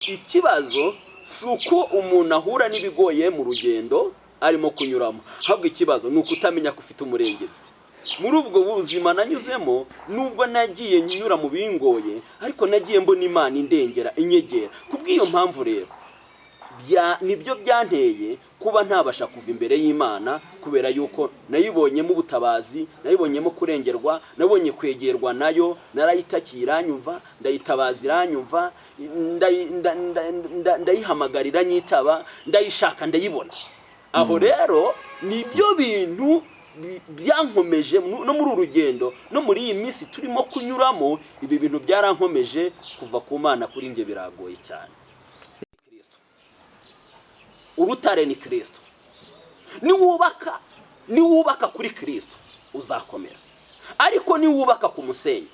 ikibazo si uko umuntu ahura n'ibigoye mu rugendo arimo kunyuramo, ahubwo ikibazo ni ukutamenya ko ufite umurengezi. Muri ubwo buzima nanyuzemo, nubwo nagiye nyura mu bingoye, ariko nagiye mbona Imana indengera inyegera. Kubw'iyo mpamvu rero nibyo byanteye kuba ntabasha kuva imbere y'Imana, kubera yuko nayibonyemo ubutabazi, nayibonyemo kurengerwa, nabonye kwegerwa nayo, narayitakiye iranyumva, ndayitabaza iranyumva, ndayihamagarira nyitaba, ndayishaka ndayibona. Aho rero nibyo bintu byankomeje no muri urugendo, no muri iyi minsi turimo kunyuramo. Ibi bintu byarankomeje kuva ku Mana kuri nge biragoye cyane. Urutare ni Kristo. Niwubaka kuri Kristo uzakomera, ariko niwubaka ku musenyi,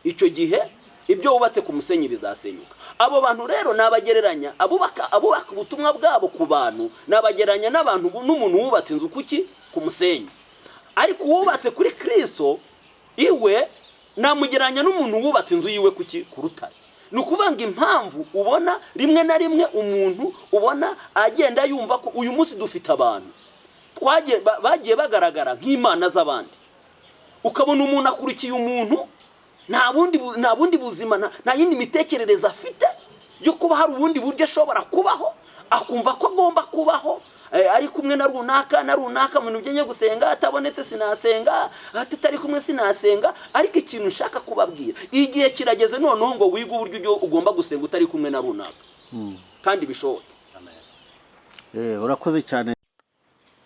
icyo gihe ibyo wubatse ku musenyi bizasenyuka. Abo bantu rero nabagereranya, abubaka ubutumwa bwabo ku bantu nabagereranya n'abantu n'umuntu wubatse inzu ku musenyi. Ariko wubatse kuri Kristo iwe namugereranya n'umuntu wubatse inzu yiwe ku rutare. Ni ukuvanga impamvu ubona rimwe na rimwe umuntu ubona agenda yumva ko uyu munsi dufite abantu bagiye bagaragara nk'imana z'abandi, ukabona umuntu akurikiye umuntu nta bundi buzima, nta yindi mitekerereze afite yo kuba hari ubundi buryo ashobora kubaho, akumva ko agomba kubaho ari kumwe na runaka mu bintu byo gusenga, atabonetse sinasenga, atari kumwe sinasenga. Ariko ikintu nshaka kubabwira, igihe kirageze noneho ngo wiga uburyo ugomba gusenga utari kumwe na runaka, kandi bishoboke. Urakoze cyane.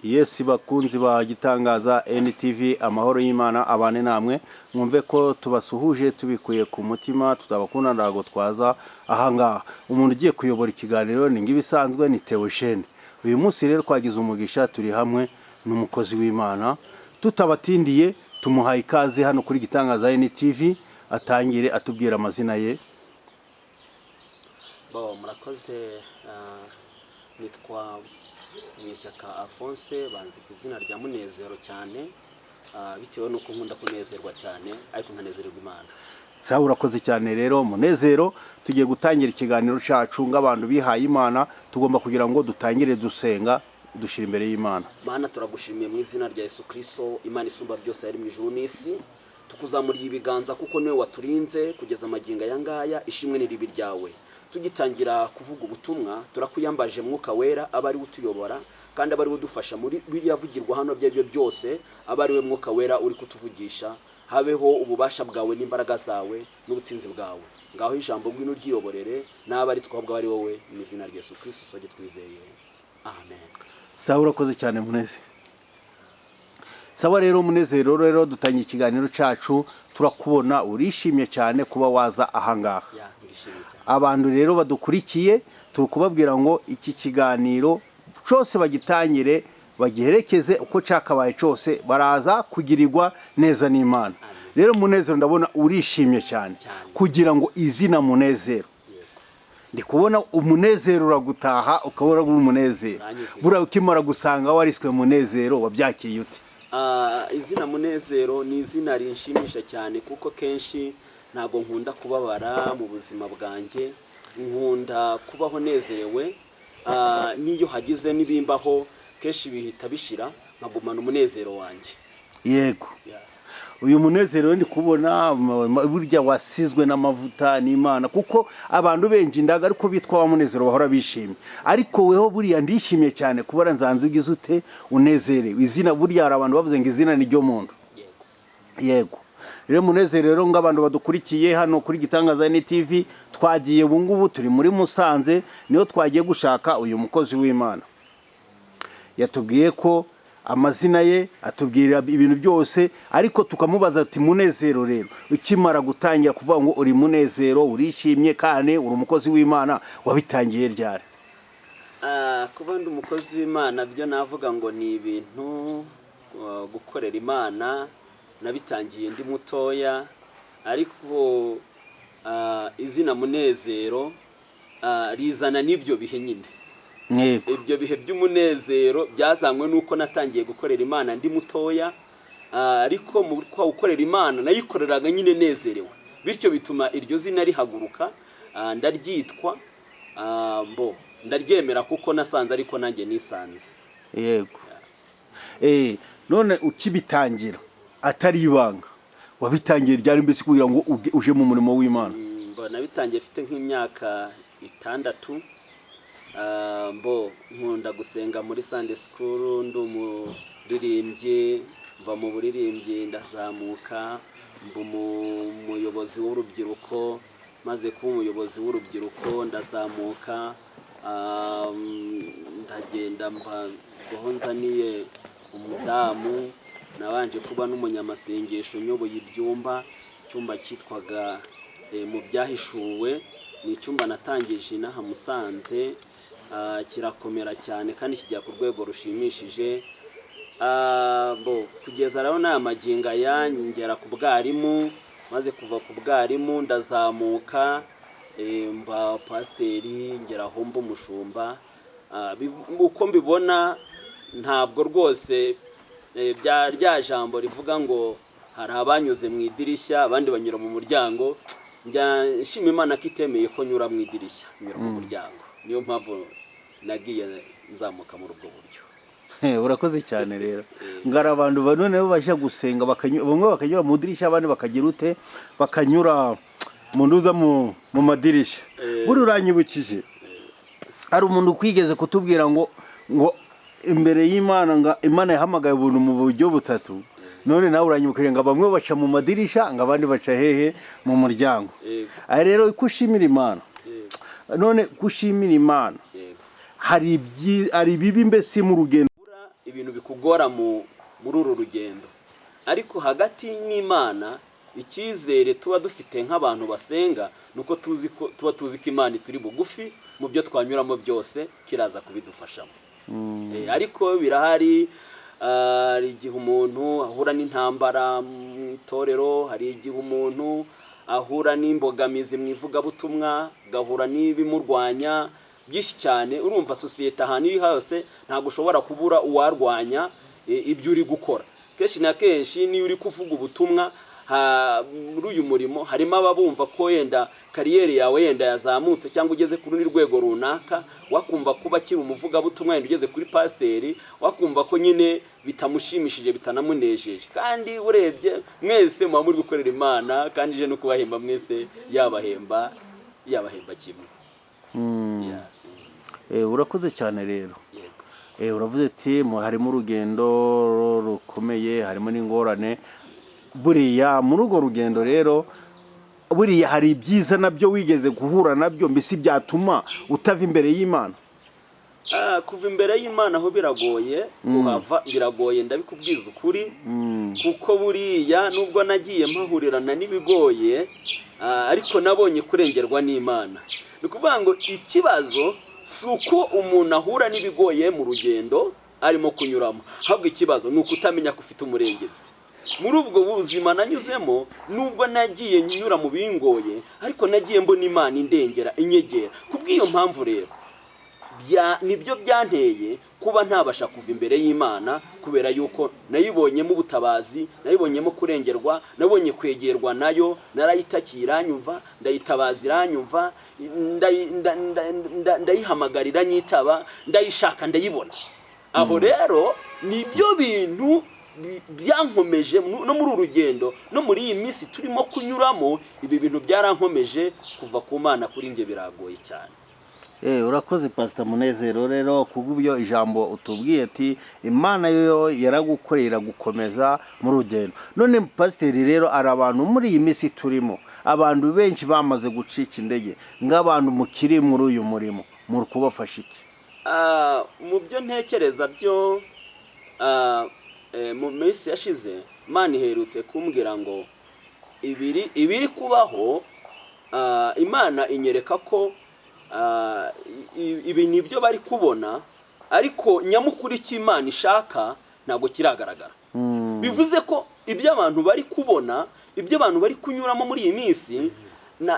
Yes, bakunzi ba Gitangaza NTV, amahoro y'Imana abane namwe. Mwumve ko tubasuhuje tubikuye ku mutima, tutabakunda ndago twaza ahangaha. Umuntu ugiye kuyobora ikiganiro ni ngibisanzwe ni Theogene. Uyu munsi rero twagize umugisha, turi hamwe n'umukozi w'Imana. Tutabatindiye tumuhaye ikaze hano kuri Gitangaza NTV, atangire atubwira amazina ye. Murakoze. Nitwa Nyeshyaka Alphonse, banzi ku izina rya Munezero cyane, bitewe nuko nkunda kunezerwa cyane, ariko nkanezererwa Imana. Sawa, urakoze cyane rero Munezero. Tugiye gutangira ikiganiro cyacu ng'abantu bihaye Imana, tugomba kugira ngo dutangire dusenga, dushira imbere y'Imana. Mana, turagushimiye mu izina rya Yesu Kristo, Imana isumba byose yari mu ijuru n'isi. Tukuzamuriye ibiganza kuko niwe waturinze kugeza amagingo aya ngaya. Ishimwe n'iribi ryawe. Tugitangira kuvuga ubutumwa, turakuyambaje Mwuka Wera abari utuyobora, kandi abari udufasha muri biravugirwa hano byo byose. Abari we Mwuka Wera uri kutuvugisha, habeho ububasha bwawe n'imbaraga zawe n'ubutsinzi bwawe. Ngaho ijambo ngwino ryiyoborere, n'abari twabwa bari wowe, mu izina rya Yesu Kristo soje twizeye. Amen. Sawa, urakoze cyane Munezero. Sawa rero Munezero, rero dutangiye ikiganiro cyacu, turakubona urishimye cyane kuba waza ahangaha. Abantu rero badukurikiye turukubabwira ngo iki kiganiro cyose bagitangire bagiherekeze uko cyakabaye cyose, baraza kugirirwa neza n'Imana. Rero Munezero, ndabona urishimye cyane kugira ngo izina Munezero, ndi kubona umunezero uragutaha, ukabona uri umunezero. Bura ukimara gusanga wariswe Munezero, wabyakiye ute? Izina Munezero ni izina rinshimisha cyane, kuko kenshi ntago nkunda kubabara mu buzima bwanjye, nkunda kubaho nezerewe. Niyo hagize n'ibimbaho kenshi bihita bishira, nkagumana umunezero wanjye. Yego. Uyu Munezero ndi kubona burya wasizwe n'amavuta n'Imana, kuko abantu benshi ndaga ariko bitwa wa Munezero bahora bishimye, ariko weho buriya ndishimye cyane kubara nzanze ugize ute unezerewe. Izina burya hari abantu bavuze ngo izina ni ryo muntu. Yego. Rero Munezero, rero ng'abantu badukurikiye hano kuri Gitangaza NTV, twagiye ubungubu turi muri Musanze, niyo twagiye gushaka uyu mukozi w'Imana. Yatubwiye ko amazina ye, atubwira ibintu byose, ariko tukamubaza ati Munezero, rero ukimara gutangira kuvuga ngo uri Munezero, urishimye kandi uri umukozi w'Imana, wabitangiye ryari? Kuba ndi umukozi w'Imana byo navuga ngo ni ibintu gukorera Imana, nabitangiye ndi mutoya, ariko izina Munezero rizana n'ibyo bihe nyine. Ibyo bihe by'umunezero byazanywe nuko natangiye gukorera Imana ndi mutoya, ariko mu kwa gukorera Imana nayikoreraga nyine nezerewe, bityo bituma iryo zina rihaguruka. ndaryitwa ndaryemera kuko nasanze ariko nanjye nisanze. yego none ukibitangira atari ibanga wabitangiye ryari mbese kugira ngo uje mu murimo w'Imana? Nabitangiye mfite nk'imyaka 6. Nkunda gusenga muri Sunday school, ndi umuririmbyi, mva mu buririmbyi ndazamuka mba umuyobozi w'urubyiruko, maze kuba umuyobozi w'urubyiruko ndazamuka ndagenda mbaho nzaniye umudamu, nabanje kuba n'umunyamasengesho nyoboye icyumba cyitwaga mu byahishuwe, ni icyumba natangije inaha Musanze, kirakomera cyane kandi kijya ku rwego rushimishije. Kugeza rero n'aya magingo ngera ku bwarimu, maze kuva ku bwarimu ndazamuka mba pasiteri, ngera aho mba umushumba. Uko mbibona ntabwo rwose rya jambo rivuga ngo hari abanyuze mu idirishya abandi banyura mu muryango, nshima Imana ko itemeye ko nyura mu idirishya, nyura mu muryango. Niyo mpamvu nagiye nzamuka muri ubwo buryo. Urakoze cyane rero. Ngara abantu noneho baje gusenga bamwe bakanyura mu idirishya, abandi bakagira ute bakanyura mu nduza mu madirishya. Buri uranyibukije hari umuntu kwigeze kutubwira ngo imbere y'Imana Imana yahamagaye ubuntu mu buryo butatu, none nawe uranyibukije ngo bamwe baca mu madirishya ngo abandi baca hehe mu muryango. Rero kushimira Imana, none kushimira Imana hari bibi mbese mu rugendo, ibintu bikugora muri uru rugendo, ariko hagati n'Imana icyizere tuba dufite nk'abantu basenga nuko tuba tuzi ko Imana turi bugufi mu byo twanyuramo byose kiraza kubidufashamo. Ariko birahari, hari igihe umuntu ahura n'intambara mu itorero, hari igihe umuntu ahura n'imbogamizi mu ivugabutumwa, agahura n'ibimurwanya byinshi cyane. Urumva sosiyete ahantu iri hose ntabwo ushobora kubura uwarwanya ibyo uri gukora. Kenshi na kenshi niyo uri kuvuga ubutumwa muri uyu murimo, harimo ababumva ko yenda kariyeri yawe yenda yazamutse cyangwa ugeze ku rundi rwego runaka, wakumva kuba akiri umuvugabutumwa yenda ugeze kuri pasiteri, wakumva ko nyine bitamushimishije bitanamunejeje. Kandi urebye mwese muba muri gukorera Imana, kandi je no kubahemba mwese yabahemba kimwe. Urakoze cyane rero. Uravuze ati harimo urugendo rukomeye, harimo n'ingorane. Buriya muri urwo rugendo rero buriya hari ibyiza nabyo wigeze guhura nabyo mbese byatuma utava imbere y'Imana? Kuva imbere y'Imana aho biragoye, kuhava biragoye, ndabikubwiza ukuri. Kuko buriya nubwo nagiye mpahurirana n'ibigoye, ariko nabonye kurengerwa n'Imana. Ni ukuvuga ngo ikibazo si uko umuntu ahura n'ibigoye mu rugendo arimo kunyuramo, ahubwo ikibazo ni uko utamenya ko ufite umurengezi. Muri ubwo buzima nanyuzemo, nubwo nagiye nyura mu bingoye, ariko nagiye mbona Imana indengera, inyegera. Kubw'iyo mpamvu rero nibyo byanteye kuba ntabasha kuva imbere y'Imana, kubera yuko nayibonyemo ubutabazi, nayibonyemo kurengerwa, nabonye kwegerwa nayo, narayitakira iranyumva, ndayitabaza iranyumva, ndayihamagarira nyitaba, ndayishaka ndayibona. Aho rero nibyo bintu byankomeje no muri urugendo, no muri iyi minsi turimo kunyuramo, ibi bintu byarankomeje. Kuva ku Mana kuri nge biragoye cyane. Urakoze Pastor Munezero. Rero kubw'ibyo ijambo utubwiye ati Imana yo yaragukorera gukomeza mu rugendo. None pasiteri rero ari abantu muri iyi minsi turimo, abantu benshi bamaze gucika indege, nk'abantu mukiri muri uyu murimo muri kubafasha iki? Mu byo ntekereza byo mu minsi yashize, Imana iherutse kumbwira ngo ibiri kubaho, Imana inyereka ko ibi nibyo bari kubona, ariko nyamukuru cy'Imana ishaka ntabwo kiragaragara. Bivuze ko ibyo abantu bari kubona, ibyo abantu bari kunyuramo muri iyi minsi,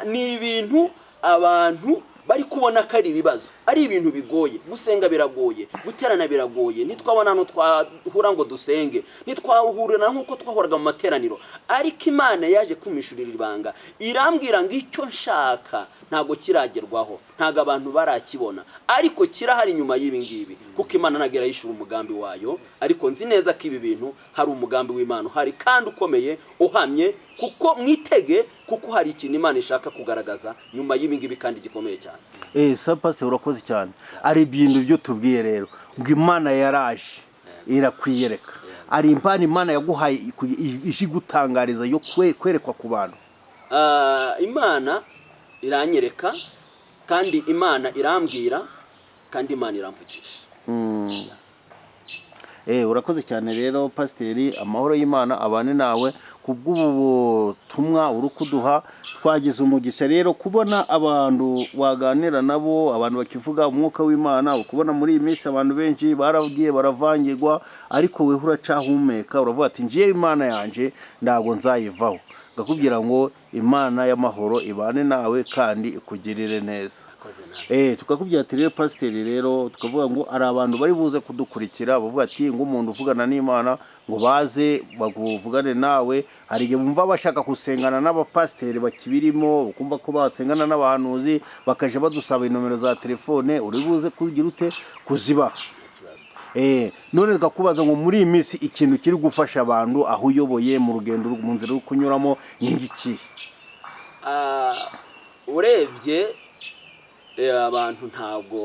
ni ibintu abantu bari kubona ko ari ibibazo, ari ibintu bigoye, gusenga biragoye, guterana biragoye, ntitwabona hano twahura ngo dusenge, ntitwahurira nk'uko twahoraga mu materaniro, ariko Imana yaje kumishurira ibanga, irambwira ngo icyo nshaka ntabwo kiragerwaho, ntabwo abantu barakibona, ariko kirahari nyuma y'ibi ngibi, kuko Imana nagera yishura umugambi wayo, ariko nzi neza ko ibi bintu hari umugambi w'Imana uhari kandi ukomeye uhamye, kuko mwitege, kuko hari ikintu Imana ishaka kugaragaza nyuma y'ibi ngibi kandi gikomeye cyane. Pastor urakoze cyane. Ari ibintu byo tubwiye rero ngo Imana yaraje irakwiyereka, ari impano Imana yaguhaye ije gutangariza yo kwerekwa ku bantu. Imana iranyereka kandi Imana irambwira kandi Imana iramvugisha. Urakoze cyane rero Pasiteri, amahoro y'Imana abane nawe kubw'ubu butumwa uri kuduha. Twagize umugisha rero kubona abantu waganira nabo, abantu bakivuga umwuka w'Imana, ukubona muri iyi minsi abantu benshi baragiye baravangirwa, ariko wewe uracahumeka, uravuga ati ngiye Imana yanje ntabwo nzayivaho. Ngakubwira ngo Imana y'amahoro ibane nawe kandi ikugirire neza. Tukakubwira ati rero Pasiteri, rero tukavuga ngo ari abantu bari buze kudukurikira bavuga ati ngo umuntu uvugana n'Imana ngo baze baguvugane nawe. Hari igihe bumva bashaka gusengana n'abapasiteri bakibirimo, ukumva ko basengana n'abahanuzi, bakaje badusaba inomero za telefone, uri buze kugira ute kuziba. None tukakubaza ngo muri iyi minsi ikintu kiri gufasha abantu aho uyoboye mu rugendo mu nzira yo kunyuramo ni iki? Urebye abantu ntabwo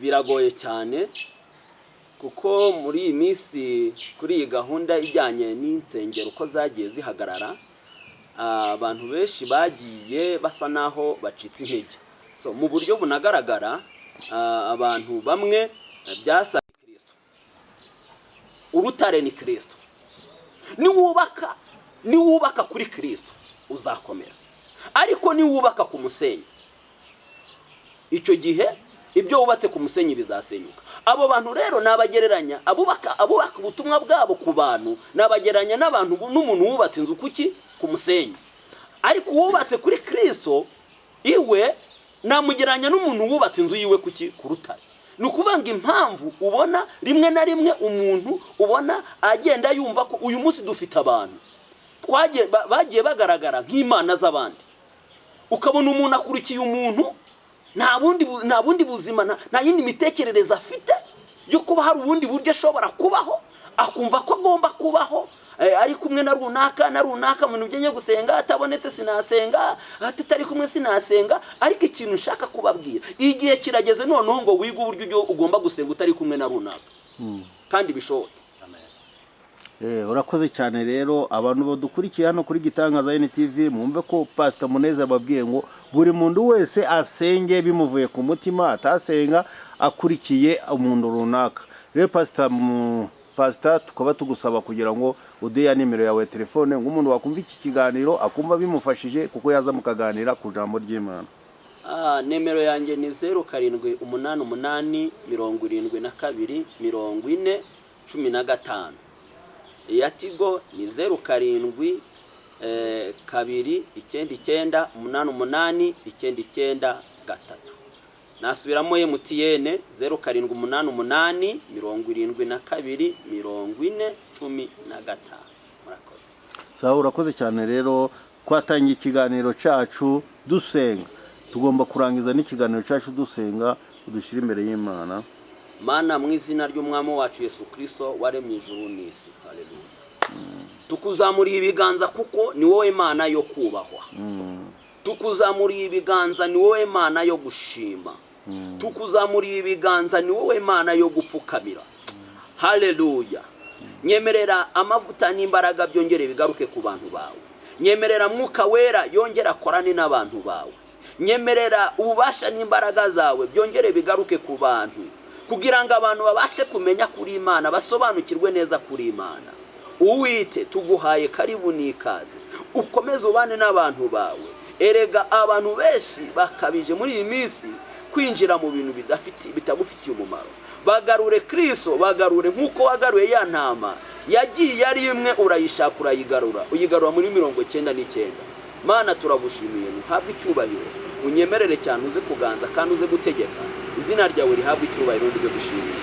biragoye cyane, kuko muri iyi minsi kuri iyi gahunda ijyanye n'insengero uko zagiye zihagarara, abantu benshi bagiye basa naho bacitse intege. Mu buryo bunagaragara, abantu bamwe byasaba Kristo, urutare ni Kristo. Niwubaka kuri Kristo uzakomera, ariko niwubaka ku musenyi, icyo gihe ibyo wubatse ku musenyi bizasenyuka. Abo bantu rero nabagereranya, abubaka ubutumwa bwabo ku bantu nabagereranya n'abantu n'umuntu wubatse inzu ku musenyi, ariko wubatse kuri Kristo iwe namugereranya n'umuntu wubatse inzu yiwe ku rutare. Ni ukuvuga ngo impamvu ubona rimwe na rimwe umuntu ubona agenda yumva ko uyu munsi dufite abantu bagiye bagaragara nk'imana z'abandi, ukabona umuntu akurikiye umuntu nta bundi buzima, nta yindi mitekerereze afite yo kuba hari ubundi buryo ashobora kubaho, akumva ko agomba kubaho ari kumwe na runaka mu bintu byo gusenga, atabonetse sinasenga, atari kumwe sinasenga. Ariko ikintu nshaka kubabwira, igihe kirageze noneho ngo wiga uburyo ugomba gusenga utari kumwe na runaka, kandi bishoboke. Urakoze cyane rero abantu badukurikiye hano kuri Gitangaza NTV, mwumve ko Pastor Muneza ababwiye ngo buri muntu wese asenge bimuvuye ku mutima, atasenga akurikiye umuntu runaka. Rero Pastor tukaba tugusaba kugira ngo udeya nimero yawe telefone, nk'umuntu wakumva iki kiganiro akumva bimufashije, kuko yaza mukaganira ku jambo ry'Imana. Nimero yanjye ni 0788724015. iya Tigo ni 0722998893. Nasubiramo MTN 0788724015. Sawa, urakoze cyane rero. Twatangiye ikiganiro cyacu dusenga, tugomba kurangiza n'ikiganiro cyacu dusenga, udushyira imbere y'Imana. Mana, mu izina ry'umwami wacu Yesu Kristo waremye ijuru n'isi, haleluya. Tukuzamuriye ibiganza kuko ni wowe Mana yo kubahwa. Tukuzamuriye ibiganza ni wowe Mana yo gushima. Tukuzamuriye ibiganza ni wowe Mana yo gupfukamira. Haleluya. Nyemerera amavuta n'imbaraga byongere bigaruke ku bantu bawe. Nyemerera Mwuka Wera yongera akorane n'abantu bawe. Nyemerera ububasha n'imbaraga zawe byongere bigaruke ku bantu, kugira ngo abantu babashe kumenya kuri Imana, basobanukirwe neza kuri Imana. Uwite tuguhaye karibu n'ikaze, ukomeze ubane n'abantu bawe. Erega abantu benshi bakabije muri iyi minsi kwinjira mu bintu bitagufitiye umumaro. Bagarure Kristo, bagarure nk'uko wagaruye ya ntama yagiye ari imwe, urayishaka uyigarura muri 99. Mana turagushimiye, ntabwo icyubahiro unyemerere cyane uze kuganza kandi uze gutegeka izina ryawe rihabwe icyubahiro n'ibyo dushimiye